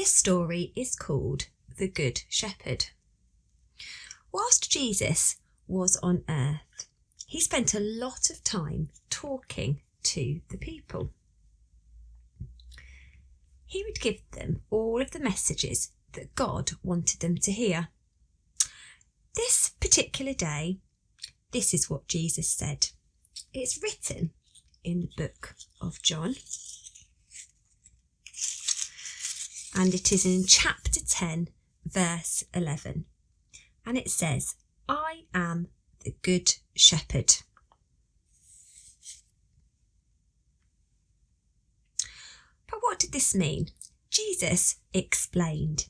this story is called The Good Shepherd. Whilst Jesus was on earth, he spent a lot of time talking to the people. He would give them all of the messages that God wanted them to hear. This particular day, this is what Jesus said. It's written in the book of John, and it is in chapter 10, verse 11. And it says, I am the good shepherd. But what did this mean? Jesus explained.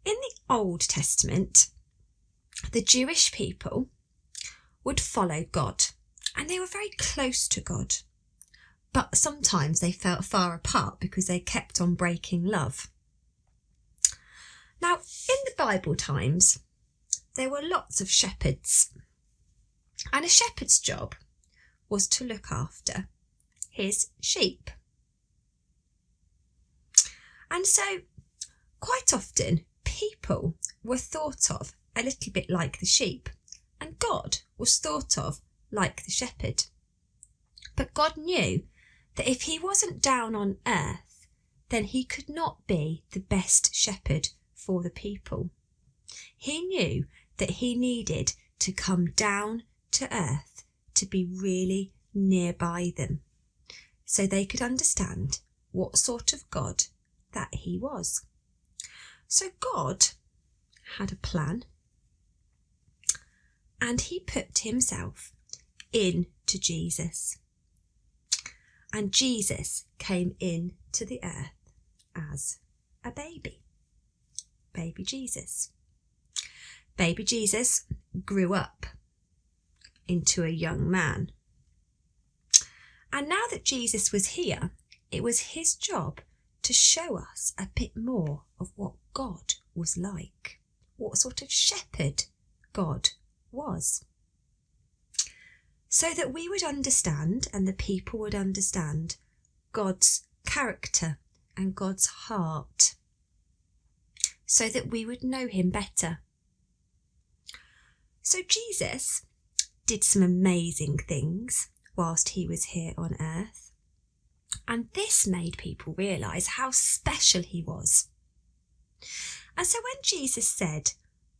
In the Old Testament, the Jewish people would follow God, and they were very close to God. But sometimes they felt far apart because they kept on breaking love. Now, in the Bible times, there were lots of shepherds, and a shepherd's job was to look after his sheep. And so, quite often, people were thought of a little bit like the sheep, and God was thought of like the shepherd. But God knew that if he wasn't down on earth, then he could not be the best shepherd for the people. He knew that he needed to come down to earth to be really nearby them, so they could understand what sort of God that he was. So God had a plan, and he put himself into Jesus. And Jesus came into the earth as a baby. Baby Jesus. Baby Jesus grew up into a young man. And now that Jesus was here, it was his job to show us a bit more of what God was like, what sort of shepherd God was, so that we would understand and the people would understand God's character and God's heart, so that we would know him better. So Jesus did some amazing things whilst he was here on earth, and this made people realise how special he was. And so when Jesus said,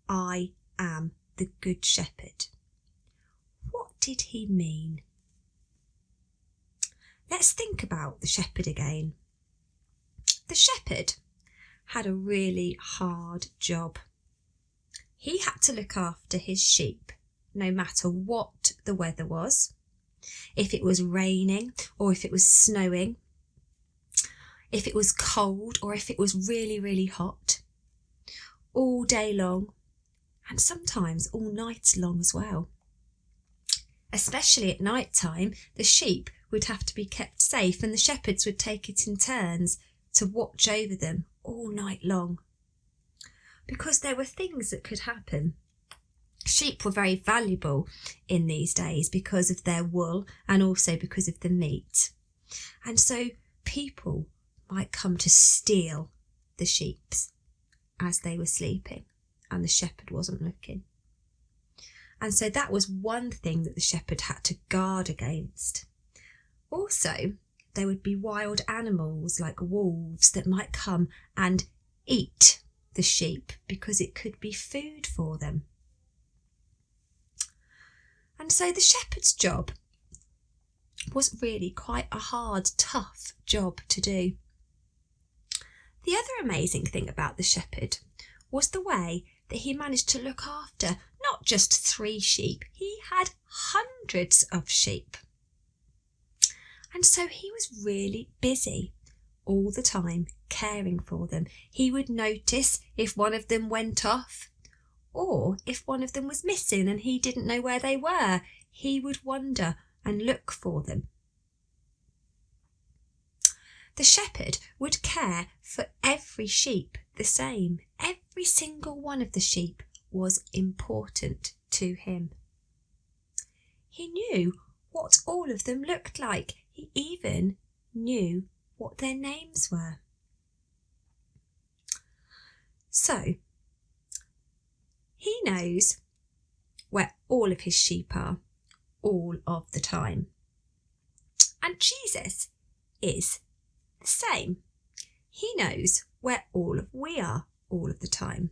I am the good shepherd, what did he mean? Let's think about the shepherd again. The shepherd had a really hard job. He had to look after his sheep no matter what the weather was. If it was raining or if it was snowing, if it was cold or if it was really, really hot, all day long, and sometimes all night long as well. Especially at night time, the sheep would have to be kept safe, and the shepherds would take it in turns to watch over them all night long. Because there were things that could happen. Sheep were very valuable in these days because of their wool and also because of the meat. And so people might come to steal the sheep as they were sleeping and the shepherd wasn't looking. And so that was one thing that the shepherd had to guard against. Also, there would be wild animals like wolves that might come and eat the sheep because it could be food for them. And so the shepherd's job was really quite a hard, tough job to do. The other amazing thing about the shepherd was the way that he managed to look after not just 3 sheep, he had hundreds of sheep. And so he was really busy all the time caring for them. He would notice if one of them went off, or if one of them was missing and he didn't know where they were. He would wander and look for them. The shepherd would care for every sheep the same. Every single one of the sheep was important to him. He knew what all of them looked like. He even knew what their names were. So, he knows where all of his sheep are all of the time. And Jesus is the same. He knows where all of we are all of the time.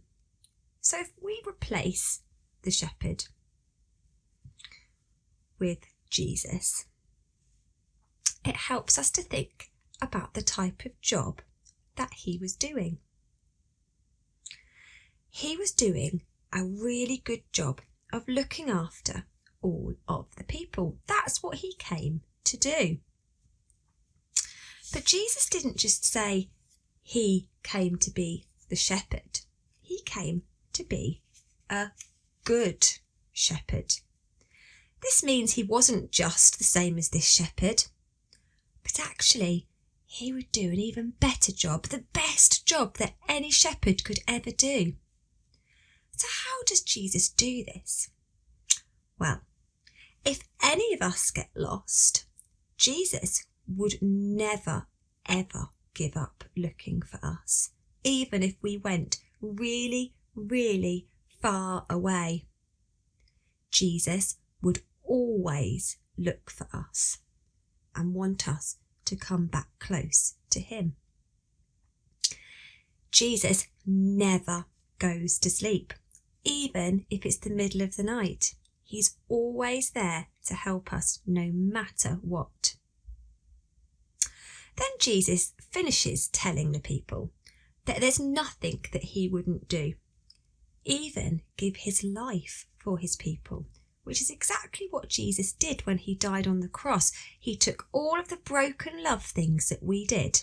So if we replace the shepherd with Jesus, it helps us to think about the type of job that he was doing. He was doing a really good job of looking after all of the people. That's what he came to do. But Jesus didn't just say he came to be the shepherd. He came to be a good shepherd. This means he wasn't just the same as this shepherd, but actually he would do an even better job, the best job that any shepherd could ever do. So how does Jesus do this? Well, if any of us get lost, Jesus would never, ever give up looking for us, even if we went really, really far away. Jesus would always look for us and want us to come back close to him. Jesus never goes to sleep, even if it's the middle of the night. He's always there to help us no matter what. Then Jesus finishes telling the people that there's nothing that he wouldn't do, even give his life for his people, which is exactly what Jesus did when he died on the cross. He took all of the broken love things that we did,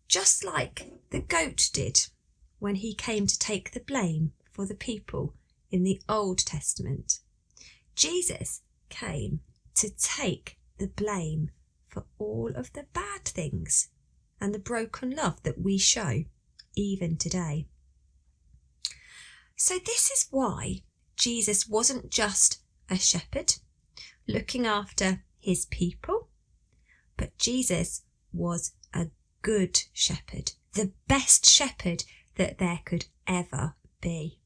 just like the goat did when he came to take the blame for the people in the Old Testament. Jesus came to take the blame for all of the bad things and the broken love that we show even today. So this is why Jesus wasn't just a shepherd looking after his people, but Jesus was a good shepherd, the best shepherd that there could ever be.